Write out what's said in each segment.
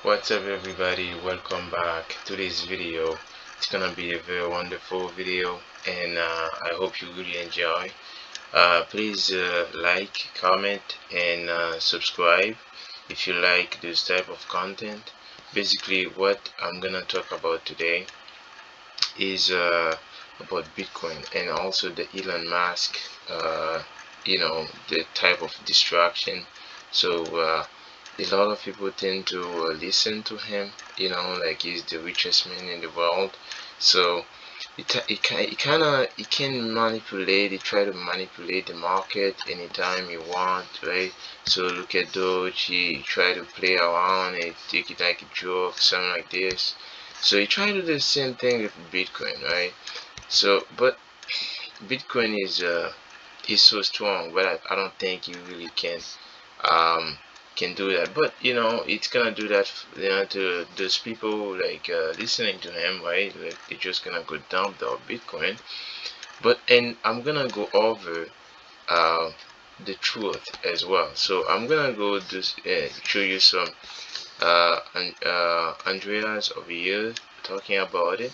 What's up everybody, welcome back to this video. It's gonna be a very wonderful video, and I hope you really enjoy. Please like, comment, and subscribe if you like this type of content. Basically what I'm gonna talk about today is about Bitcoin and also the Elon Musk, the type of distraction. So a lot of people tend to listen to him, like he's the richest man in the world. So it can manipulate, it try to manipulate the market anytime you want, right? So look at Doge, he try to play around and take it like a joke, something like this. So he try to do the same thing with Bitcoin, right? So but Bitcoin is so strong, but I don't think you really um can do that. But it's gonna do that, to those people like listening to him, right? Like they're just gonna go dump their Bitcoin. And I'm gonna go over uh the truth as well. So I'm gonna go just show you some Andreas over here talking about it.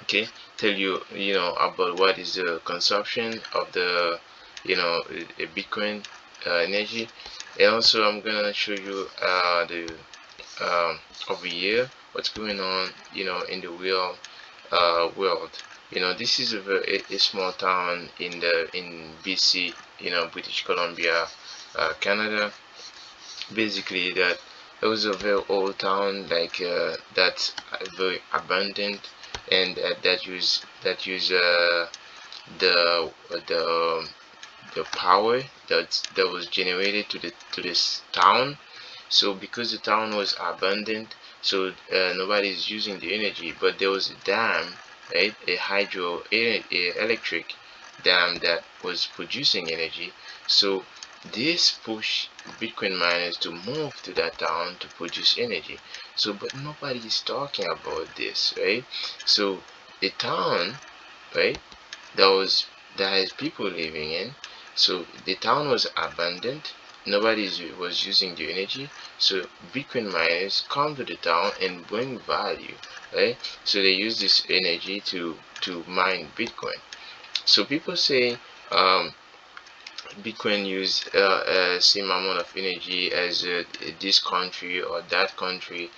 Okay, tell you about what is the consumption of the a Bitcoin energy. And also I'm gonna show you the over here what's going on in the real world. This is a small town in BC, British Columbia, Canada. Basically that was a very old town, like that's very abundant, and that use the the power that was generated to this town. So because the town was abundant, so nobody's using the energy, but there was a dam, right? A electric dam that was producing energy. So this pushed Bitcoin miners to move to that town to produce energy. So but nobody is talking about this, right? So the town, right, that was that has people living in. So the town was abandoned. Nobody was using the energy. So Bitcoin miners come to the town and bring value, right? So they use this energy to mine Bitcoin. So people say Bitcoin use same amount of energy as this country or that country.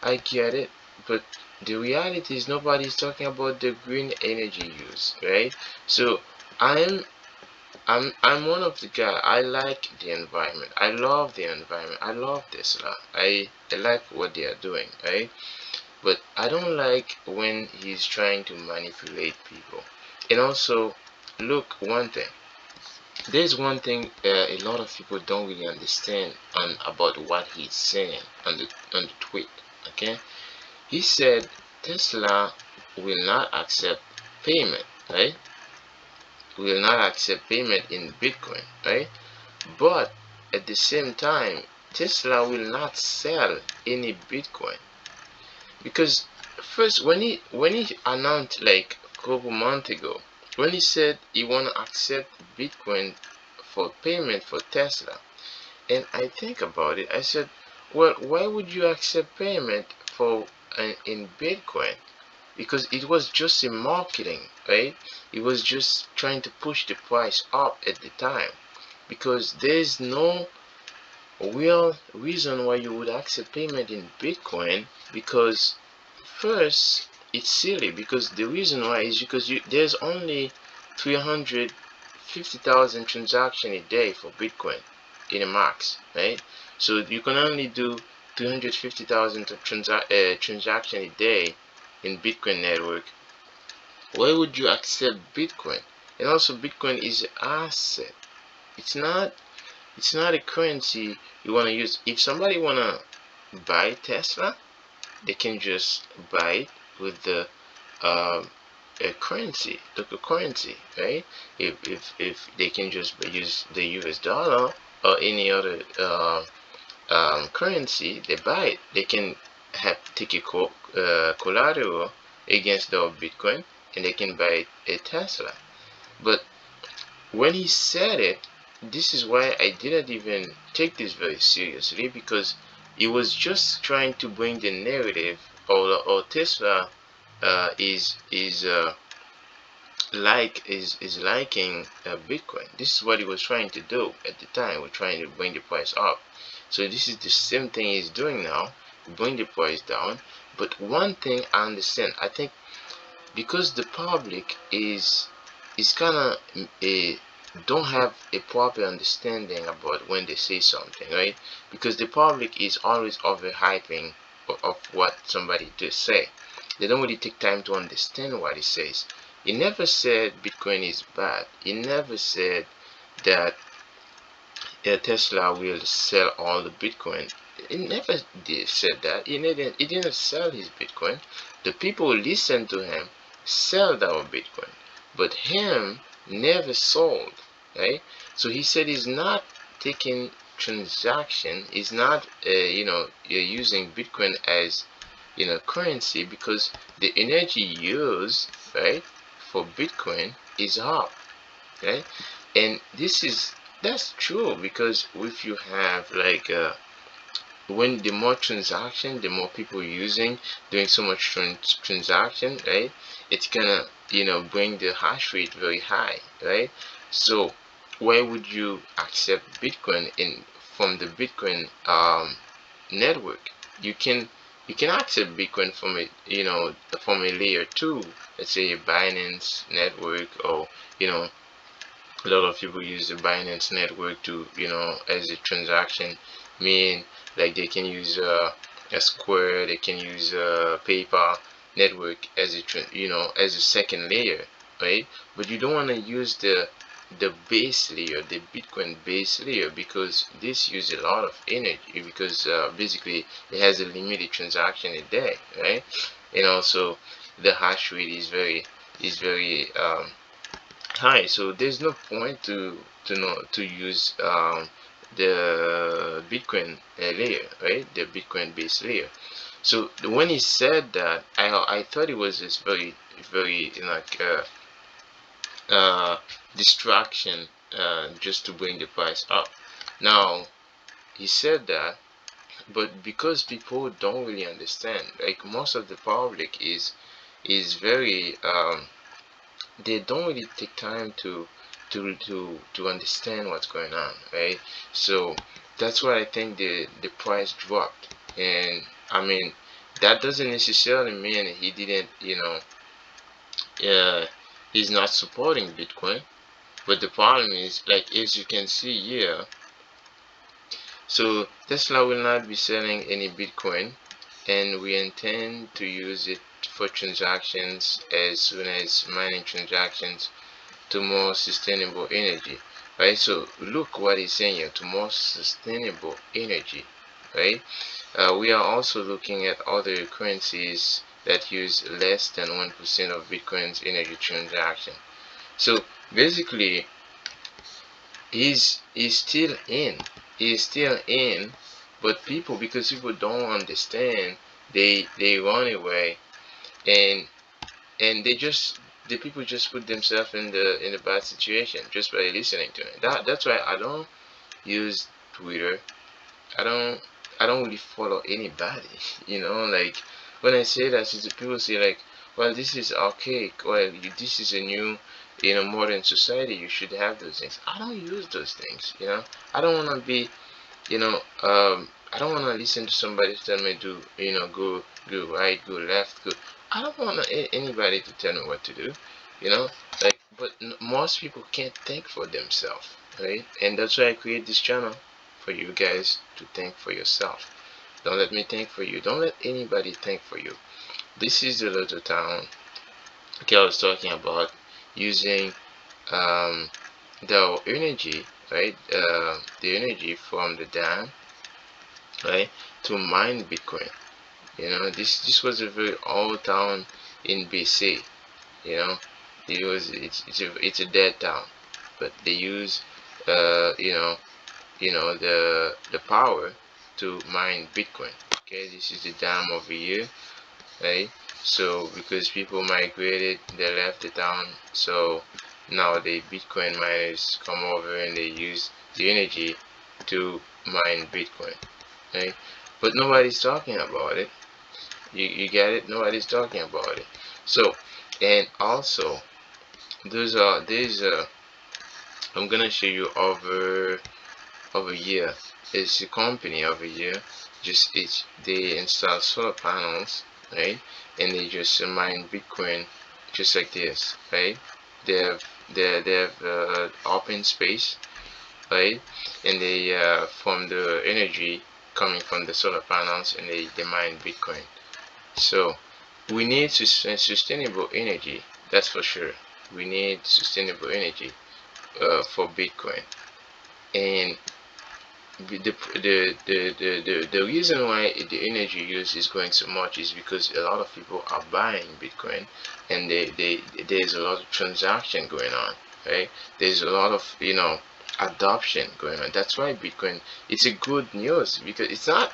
I get it, but the reality is nobody's talking about the green energy use, right? So I'm I'm one of the guy. I like the environment. I love the environment. I love Tesla. I like what they are doing, right? But I don't like when he's trying to manipulate people. And also, look, one thing. There's one thing a lot of people don't really understand about what he's saying on the tweet. Okay, he said Tesla will not accept payment, right? Will not accept payment in Bitcoin, right? But at the same time, Tesla will not sell any Bitcoin because first when he announced like a couple months ago, when he said he wanna accept Bitcoin for payment for Tesla, and I think about it, I said, well, why would you accept payment for in Bitcoin? Because it was just a marketing, right? It was just trying to push the price up at the time, because there's no real reason why you would accept payment in Bitcoin. Because first, it's silly, because the reason why is because there's only 350,000 transactions a day for Bitcoin in a max, right? So you can only do 350,000 transaction a day in Bitcoin network. Why would you accept Bitcoin? And also Bitcoin is an asset. It's not a currency you want to use. If somebody wanna buy Tesla, they can just buy it with the a currency, local currency, right? If they can just use the US dollar or any other currency, they buy it. They can take a collateral against the Bitcoin, and they can buy a Tesla. But when he said it, this is why I didn't even take this very seriously, because He was just trying to bring the narrative, or Tesla is liking Bitcoin. This is what he was trying to do at the time. We're trying to bring the price up. So this is the same thing he's doing now, bring the price down. But one thing I understand, I think, because the public is kind of don't have a proper understanding about when they say something, right? Because the public is always overhyping of what somebody just say. They don't really take time to understand what he says. He never said Bitcoin is bad. He never said that Tesla will sell all the Bitcoin. He never did said that. He didn't sell his Bitcoin. The people who listen to him sell our Bitcoin, but him never sold, right? So he said he's not taking transaction. He's not, using Bitcoin as, currency, because the energy used, right, for Bitcoin is up, right? And that's true, because if you have like when the more transaction, the more people using, doing so much transaction, right, it's gonna, bring the hash rate very high, right? So why would you accept Bitcoin in from the Bitcoin network? You can accept Bitcoin from a layer 2, let's say a Binance network, or a lot of people use the Binance network to, as a transaction mean, like they can use a Square, they can use PayPal network as as a second layer, right? But you don't want to use the base layer, the Bitcoin base layer, because this uses a lot of energy, because basically it has a limited transaction a day, right? And also the hash rate is very high. So there's no point to use the Bitcoin layer, right? The Bitcoin base layer. So when he said that, I thought it was this very like distraction, just to bring the price up. Now he said that, but because people don't really understand, like most of the public is very they don't really take time to understand what's going on, right? So that's why I think the price dropped. And I mean, that doesn't necessarily mean he didn't, he's not supporting Bitcoin. But the problem is, like, as you can see here, so Tesla will not be selling any Bitcoin, and we intend to use it for transactions as soon as mining transactions to more sustainable energy, right? So look what he's saying here, to more sustainable energy, right? We are also looking at other currencies that use less than 1% of Bitcoin's energy transaction. So basically, he's still in. He's still in, but because people don't understand, they run away, and the people just put themselves in a bad situation just by listening to it. That's why I don't use Twitter. I don't I don't really follow anybody. Like when I say that, the people say like, well, this is archaic. Well, this is a new, modern society. You should have those things. I don't use those things. I don't want to be, I don't want to listen to somebody tell me to, go right, go left, go. I don't want anybody to tell me what to do. You know, like, but most people can't think for themselves, right? And that's why I create this channel, for you guys to think for yourself. Don't let me think for you. Don't let anybody think for you. This is the little town. Okay, I was talking about using um, the energy, right? The energy from the dam, right, to mine Bitcoin. This was a very old town in BC. You know, it's a dead town, but they use uh, you know the power to mine Bitcoin. Okay, this is the dam over here, right? So because people migrated, they left the town. So now the Bitcoin miners come over and they use the energy to mine Bitcoin, right? but nobody's talking about it. You get it? Nobody's talking about it. So, and also, there's I'm gonna show you over here. It's a company over here. Just they install solar panels, right? And they just mine Bitcoin, just like this, right? They have they have open space, right? And they from the energy coming from the solar panels, and they mine Bitcoin. So we need sustainable energy. That's for sure. We need sustainable energy for Bitcoin. And the reason why the energy use is going so much is because a lot of people are buying Bitcoin, and there's a lot of transaction going on, right? There's a lot of adoption going on. That's why Bitcoin, it's a good news, because it's not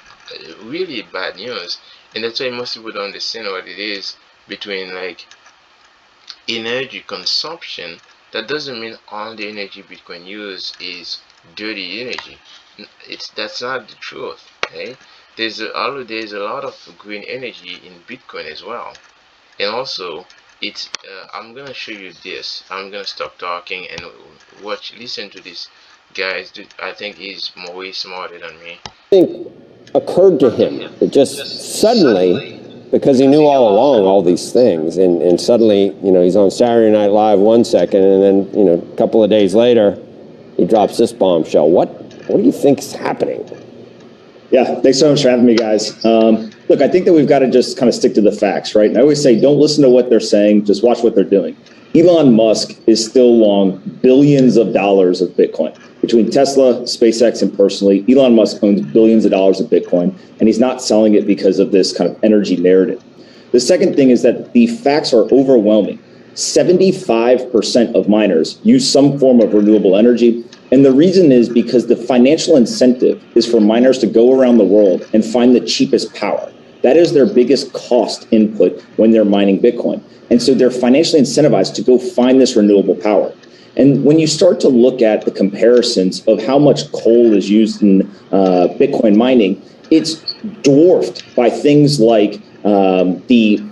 really bad news. And that's why most people don't understand what it is between like energy consumption. That doesn't mean all the energy Bitcoin use is dirty energy. That's not the truth, right? There's a lot of green energy in Bitcoin as well. And also, it's I'm gonna show you this. I'm gonna stop talking and listen to this guys. I think he's way smarter than me. Think occurred to him. It just suddenly, because he knew all along all these things, and suddenly, he's on Saturday Night Live 1 second, and then, a couple of days later, he drops this bombshell. What do you think is happening? Yeah, thanks so much for having me, guys. Look, I think that we've got to just kind of stick to the facts, right? And I always say, don't listen to what they're saying, just watch what they're doing. Elon Musk is still long billions of dollars of Bitcoin. Between Tesla, SpaceX, and personally, Elon Musk owns billions of dollars of Bitcoin, and he's not selling it because of this kind of energy narrative. The second thing is that the facts are overwhelming. 75% of miners use some form of renewable energy. And the reason is because the financial incentive is for miners to go around the world and find the cheapest power. That is their biggest cost input when they're mining Bitcoin. And so they're financially incentivized to go find this renewable power. And when you start to look at the comparisons of how much coal is used in Bitcoin mining, it's dwarfed by things like the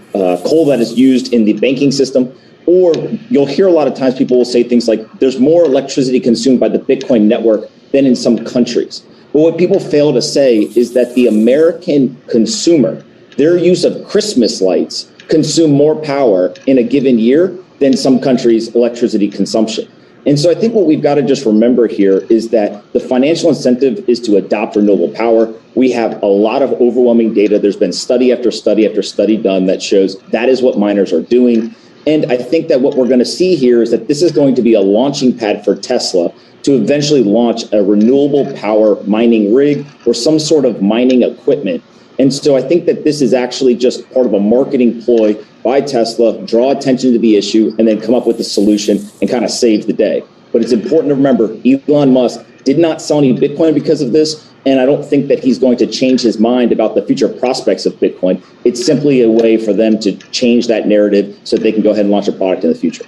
coal that is used in the banking system. Or you'll hear a lot of times people will say things like, there's more electricity consumed by the Bitcoin network than in some countries. But what people fail to say is that the American consumer, their use of Christmas lights consume more power in a given year than some countries' electricity consumption. And so I think what we've got to just remember here is that the financial incentive is to adopt renewable power. We have a lot of overwhelming data. There's been study after study after study done that shows that is what miners are doing. And I think that what we're going to see here is that this is going to be a launching pad for Tesla to eventually launch a renewable power mining rig or some sort of mining equipment. And so I think that this is actually just part of a marketing ploy by Tesla, draw attention to the issue, and then come up with a solution and kind of save the day. But it's important to remember, Elon Musk did not sell any Bitcoin because of this. And I don't think that he's going to change his mind about the future prospects of Bitcoin. It's simply a way for them to change that narrative so that they can go ahead and launch a product in the future.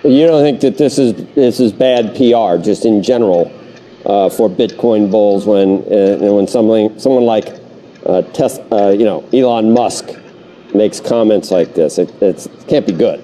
You don't think that this is bad PR, just in general, for Bitcoin bulls when someone like Elon Musk makes comments like this? It can't be good.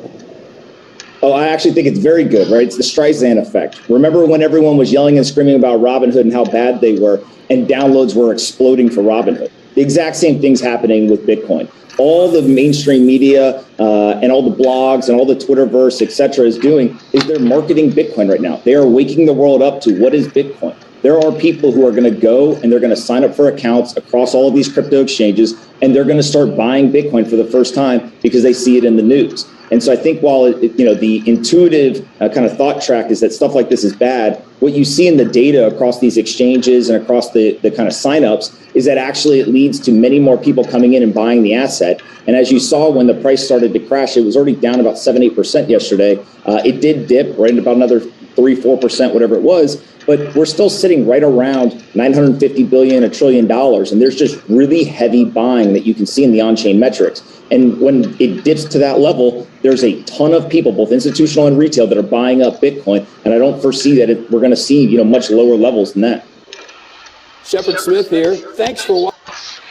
Oh, I actually think it's very good, right? It's the Streisand effect. Remember when everyone was yelling and screaming about Robinhood and how bad they were, and downloads were exploding for Robinhood? The exact same thing's happening with Bitcoin. All the mainstream media and all the blogs and all the Twitterverse, et cetera, is doing is they're marketing Bitcoin right now. They are waking the world up to what is Bitcoin. There are people who are going to go and they're going to sign up for accounts across all of these crypto exchanges, and they're going to start buying Bitcoin for the first time because they see it in the news. And so I think while the intuitive kind of thought track is that stuff like this is bad, what you see in the data across these exchanges and across the kind of signups is that actually it leads to many more people coming in and buying the asset. And as you saw when the price started to crash, it was already down about 7-8% yesterday. It did dip right at about another 3-4%, whatever it was. But we're still sitting right around $950 billion, $1 trillion. And there's just really heavy buying that you can see in the on-chain metrics. And when it dips to that level, there's a ton of people, both institutional and retail, that are buying up Bitcoin. And I don't foresee that we're going to see, much lower levels than that. Shepard Smith here. Thanks for watching.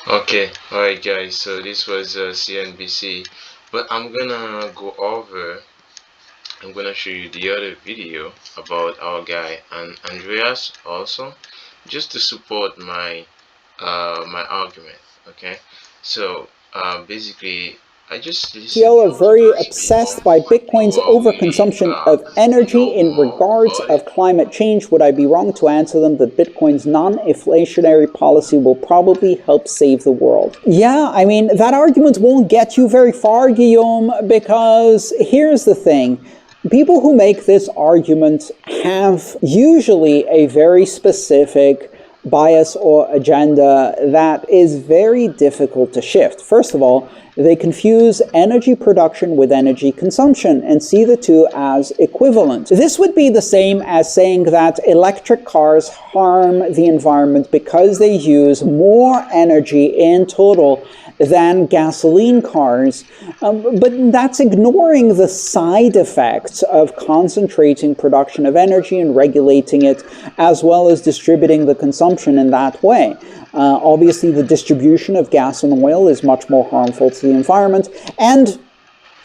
Okay, alright guys, so this was CNBC, but I'm gonna show you the other video about our guy and Andreas also, just to support my argument. Okay, so basically I just listened Are to very those obsessed people by who Bitcoin's are really overconsumption of energy know in more regards about it. of climate change. Would I be wrong to answer them that Bitcoin's non-inflationary policy will probably help save the world? Yeah, I mean, that argument won't get you very far, Guillaume, because here's the thing. People who make this argument have usually a very specific bias or agenda that is very difficult to shift. First of all, they confuse energy production with energy consumption and see the two as equivalent. This would be the same as saying that electric cars harm the environment because they use more energy in total than gasoline cars. But that's ignoring the side effects of concentrating production of energy and regulating it, as well as distributing the consumption in that way. Obviously, the distribution of gas and oil is much more harmful to the environment. And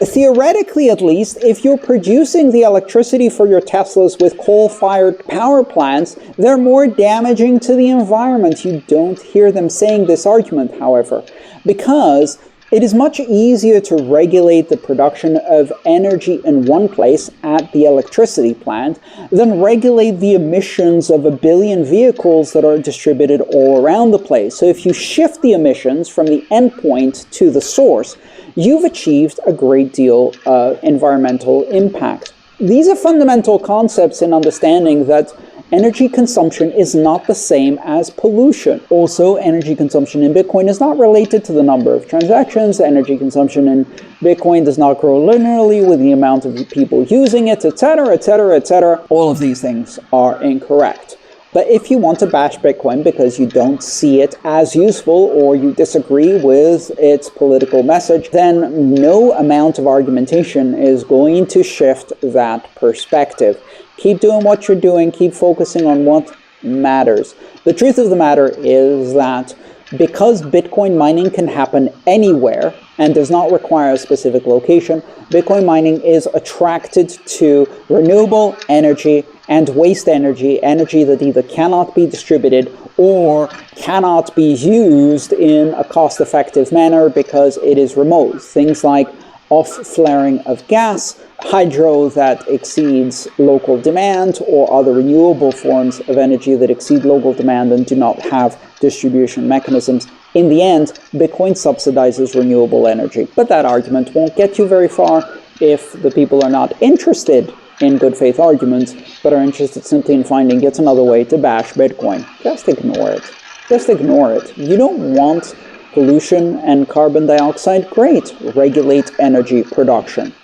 theoretically, at least, if you're producing the electricity for your Teslas with coal-fired power plants, they're more damaging to the environment. You don't hear them saying this argument, however, because it is much easier to regulate the production of energy in one place at the electricity plant than regulate the emissions of a billion vehicles that are distributed all around the place. So if you shift the emissions from the endpoint to the source, you've achieved a great deal of environmental impact. These are fundamental concepts in understanding that energy consumption is not the same as pollution. Also, energy consumption in Bitcoin is not related to the number of transactions. Energy consumption in Bitcoin does not grow linearly with the amount of people using it, etc., etc., etc. All of these things are incorrect. But if you want to bash Bitcoin because you don't see it as useful or you disagree with its political message, then no amount of argumentation is going to shift that perspective. Keep doing what you're doing. Keep focusing on what matters. The truth of the matter is that because Bitcoin mining can happen anywhere and does not require a specific location, Bitcoin mining is attracted to renewable energy and waste energy, energy that either cannot be distributed or cannot be used in a cost-effective manner because it is remote. Things like off-flaring of gas, hydro that exceeds local demand, or other renewable forms of energy that exceed local demand and do not have distribution mechanisms. In the end, Bitcoin subsidizes renewable energy. But that argument won't get you very far if the people are not interested in good faith arguments, but are interested simply in finding yet another way to bash Bitcoin. Just ignore it. Just ignore it. You don't want pollution and carbon dioxide? Great. Regulate energy production.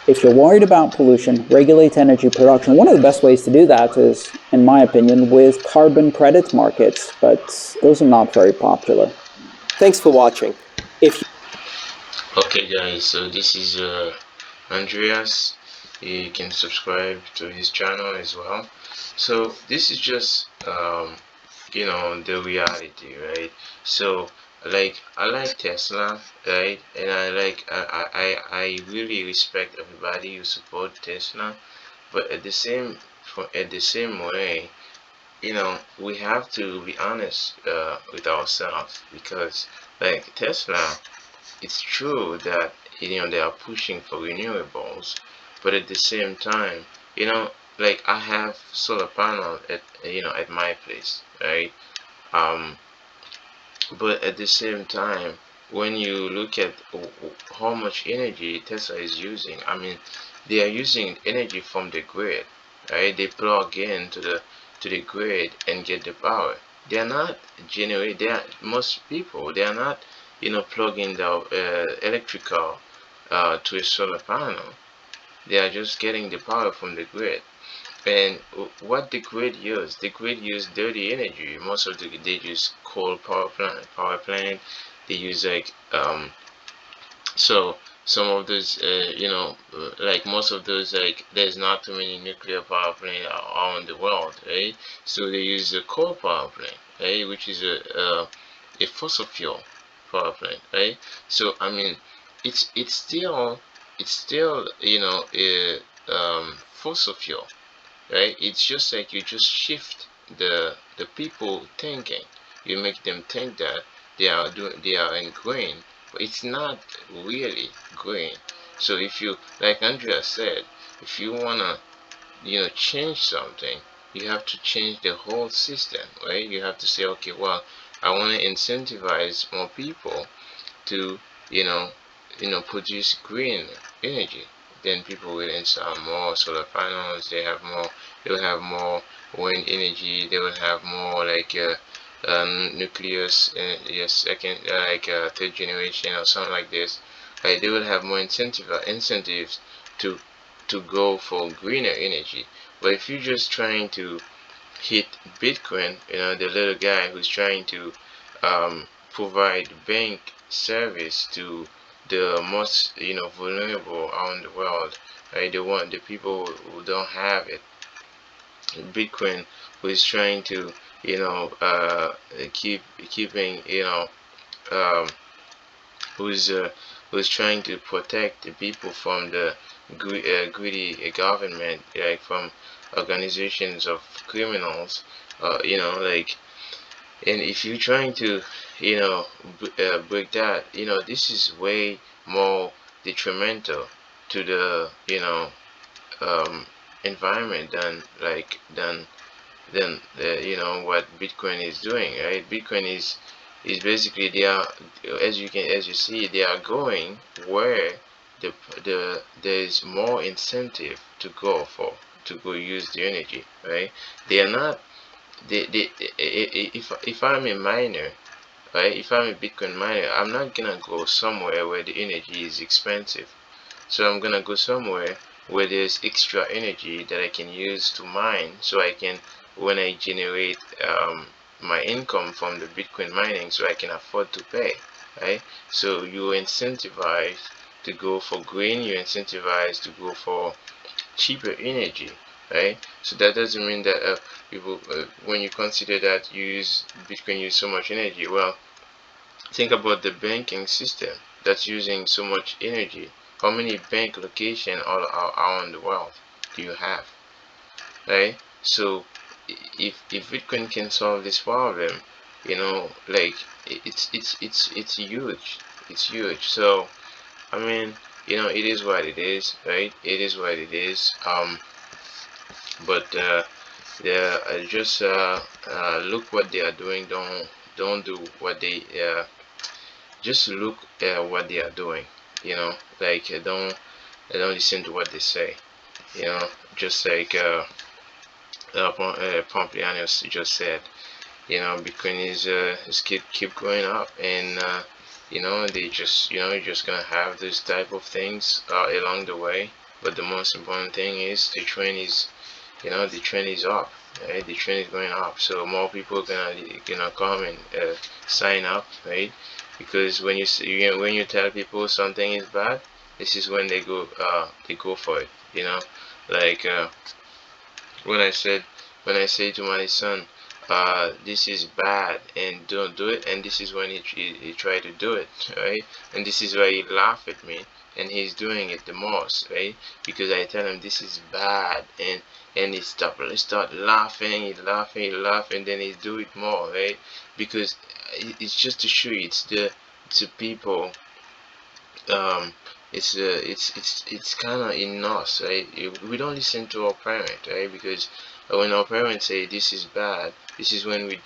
If you're worried about pollution, regulate energy production. One of the best ways to do that is, in my opinion, with carbon credit markets, but those are not very popular. Thanks for watching. Okay, guys, so this is Andreas. You can subscribe to his channel as well. So this is just the reality, right? So like I like Tesla, right? And I really respect everybody who support Tesla, but at the same way, we have to be honest with ourselves, because like Tesla, it's true that they are pushing for renewables, but at the same time, you know, like I have solar panel at my place, right? Um, but at the same time, when you look at how much energy Tesla is using, I mean, they are using energy from the grid, right? They plug in to the grid and get the power. They are not generate. They are most people. They are not, plugging the electrical to a solar panel. They are just getting the power from the grid. And what the grid use dirty energy. Most of they use coal power plant. They use like so some of those like most of those, like there's not too many nuclear power plant around the world, right? So they use the coal power plant, right, which is a fossil fuel power plant, right? So I mean, it's still a fossil fuel, right? It's just like you just shift the people thinking. You make them think that they are in green, but it's not really green. So if you, like Andrea said, if you wanna change something, you have to change the whole system, right? You have to say, okay, well, I want to incentivize more people to you know produce green energy. Then people will install more solar panels. They will have more wind energy. They will have more like nucleus, yes, second, like third generation or something like this. Right? They will have more incentives to go for greener energy. But if you're just trying to hit Bitcoin, the little guy who's trying to provide bank service to the most vulnerable around the world, right? The people who don't have it. Bitcoin, who is trying to keeping um, who's uh, who's trying to protect the people from the greedy government, like from organizations of criminals, like. And if you're trying to break that, this is way more detrimental to the um, environment than what Bitcoin is doing, right? Bitcoin is basically, they are, as you see, they are going where there is more incentive to go for, to go use the energy, right? They are not, if I'm a miner, right? If I'm a Bitcoin miner, I'm not gonna go somewhere where the energy is expensive. So I'm gonna go somewhere where there's extra energy that I can use to mine, so I can, when I generate my income from the Bitcoin mining, so I can afford to pay, right? So you incentivize to go for green, you incentivize to go for cheaper energy, right? So that doesn't mean that people, when you consider that you use Bitcoin use so much energy, well, think about the banking system that's using so much energy. How many bank locations all around the world do you have, right? So if Bitcoin can solve this problem, like it's huge. It's huge. So I mean, it is what it is, right? It is what it is. But yeah, just look what they are doing. Don't do what they just look at what they are doing. Like don't listen to what they say. Just like Pompilianus just said. Bitcoin is keep going up, and they just you're just gonna have this type of things along the way. But the most important thing is the trend is up, right? The trend is going up, so more people are gonna come and sign up, right? Because when when you tell people something is bad, this is when they go for it, like when I said when I say to my son, this is bad and don't do it, and this is when he tried to do it, right? And this is why he laugh at me, and he's doing it the most, right? Because I tell him this is bad, and he start laughing, he laugh, and then he do it more, right? Because it's just to show you, it's the to people, um it's kind of in us, right? We don't listen to our parent, right? Because when our parents say this is bad, this is when we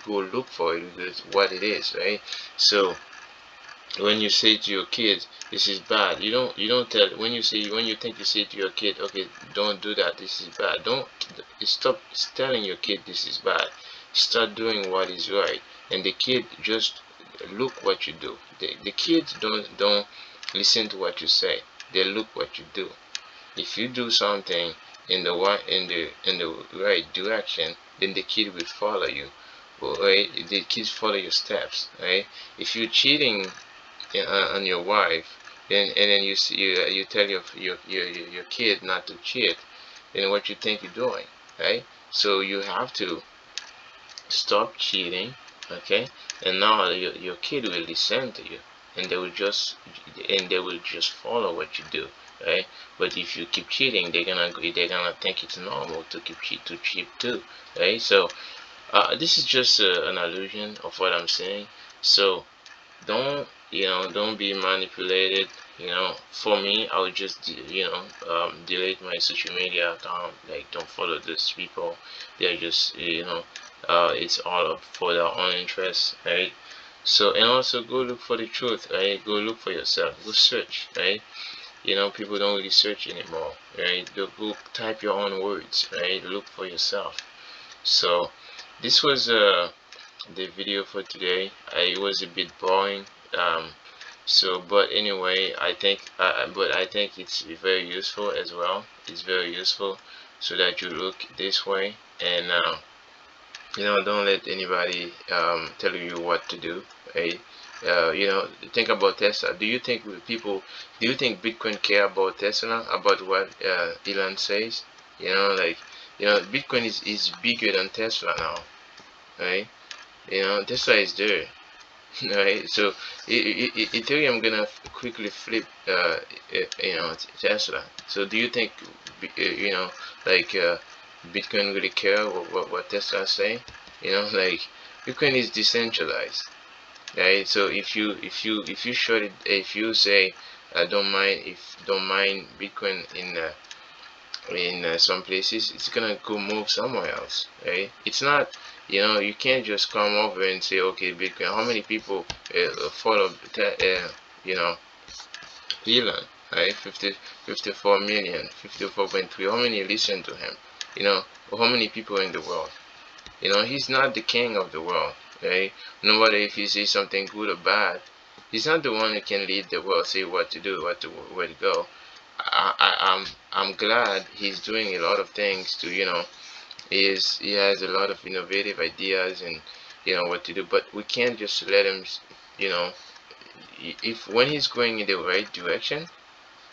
go look for it, because what it is, right? So when you say to your kids this is bad, you don't tell, when you think you say to your kid, okay, don't do that, this is bad, don't stop telling your kid this is bad. Start doing what is right, and the kid just look what you do. The kids don't listen to what you say, they look what you do. If you do something in the right direction, then the kid will follow you, right? The kids follow your steps, right? If you're cheating on your wife, and then you tell your kid not to cheat, then what you think you're doing, right? So you have to stop cheating, okay? and now your kid will listen to you, and they will just follow what you do, right? But if you keep cheating, they're gonna think it's normal to cheat too, right? So this is just an allusion of what I'm saying. So don't be manipulated. For me, I would just delete my social media account. Like, don't follow these people. They're just it's all up for their own interests, right? So, and also go look for the truth, right? Go look for yourself, go search, right? People don't really search anymore, right? Go type your own words, right? Look for yourself. So this was the video for today. It was a bit boring. But anyway, I think it's very useful as well. It's very useful, so that you look this way, and don't let anybody tell you what to do, right? Think about Tesla. Do you think Bitcoin care about Tesla, about what Elon says? Like, Bitcoin is bigger than Tesla now, right? Tesla is there. Right? So Ethereum gonna quickly flip, Tesla. So do you think, like, Bitcoin really care what Tesla say? Like, Bitcoin is decentralized, right? So if you short it, if you say, don't mind Bitcoin in some places, it's gonna go move somewhere else, right? It's not, you can't just come over and say, okay, Bitcoin. How many people follow you know Elon, right? 54 million, 54.3. How many listen to him? How many people in the world? He's not the king of the world, right? No matter if he says something good or bad, he's not the one who can lead the world, say what to do, where to go. I'm glad he's doing a lot of things to, he has a lot of innovative ideas, and what to do. But we can't just let him, you know if when he's going in the right direction,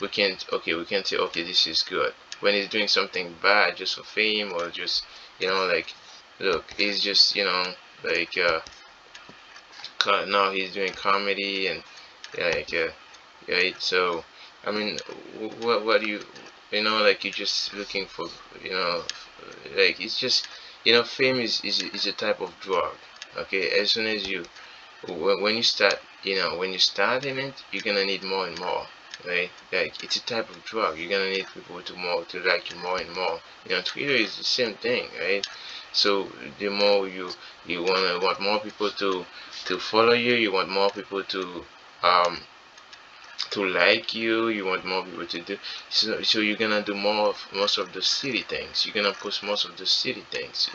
we can't say, okay, this is good. When he's doing something bad just for fame, or just, like, look, he's just, like, now he's doing comedy, and like, right? So, I mean, what do like, you're just looking for, like, it's just, fame is a type of drug. Okay, as soon as when you start, when you start in it, you're gonna need more and more, right? Like, it's a type of drug. You're gonna need people to like you more and more. Twitter is the same thing, right? So the more you want more people to follow you, you want more people um like you, you want more people to do, so you're gonna do most of the silly things. You're gonna post most of the silly things,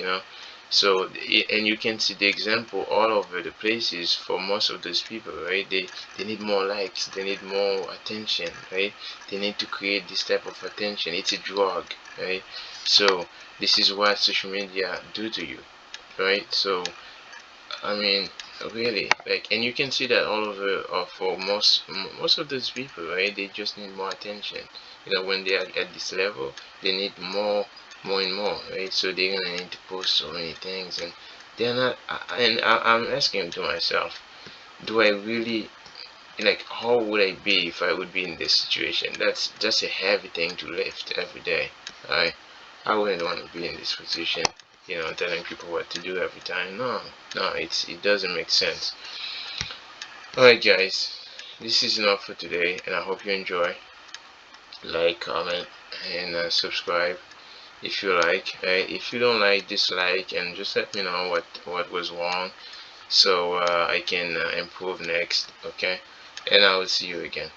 so, and you can see the example all over the places for most of those people, right? They need more likes, they need more attention, right? They need to create this type of attention. It's a drug, right? So this is what social media do to you, right? So, I mean, really, like, and you can see that all over, for most of those people, right? They just need more attention. When they are at this level, they need more and more, right? So they're gonna need to post so many things, and they're not. I'm asking to myself, do I really, like? How would I be if I would be in this situation? That's a heavy thing to lift every day, right? I wouldn't want to be in this position, telling people what to do every time. No, no, it doesn't make sense. Alright, guys, this is enough for today, and I hope you enjoy. Like, comment, and subscribe if you like. If you don't like, dislike, and just let me know what was wrong, so I can improve next. Okay, and I will see you again.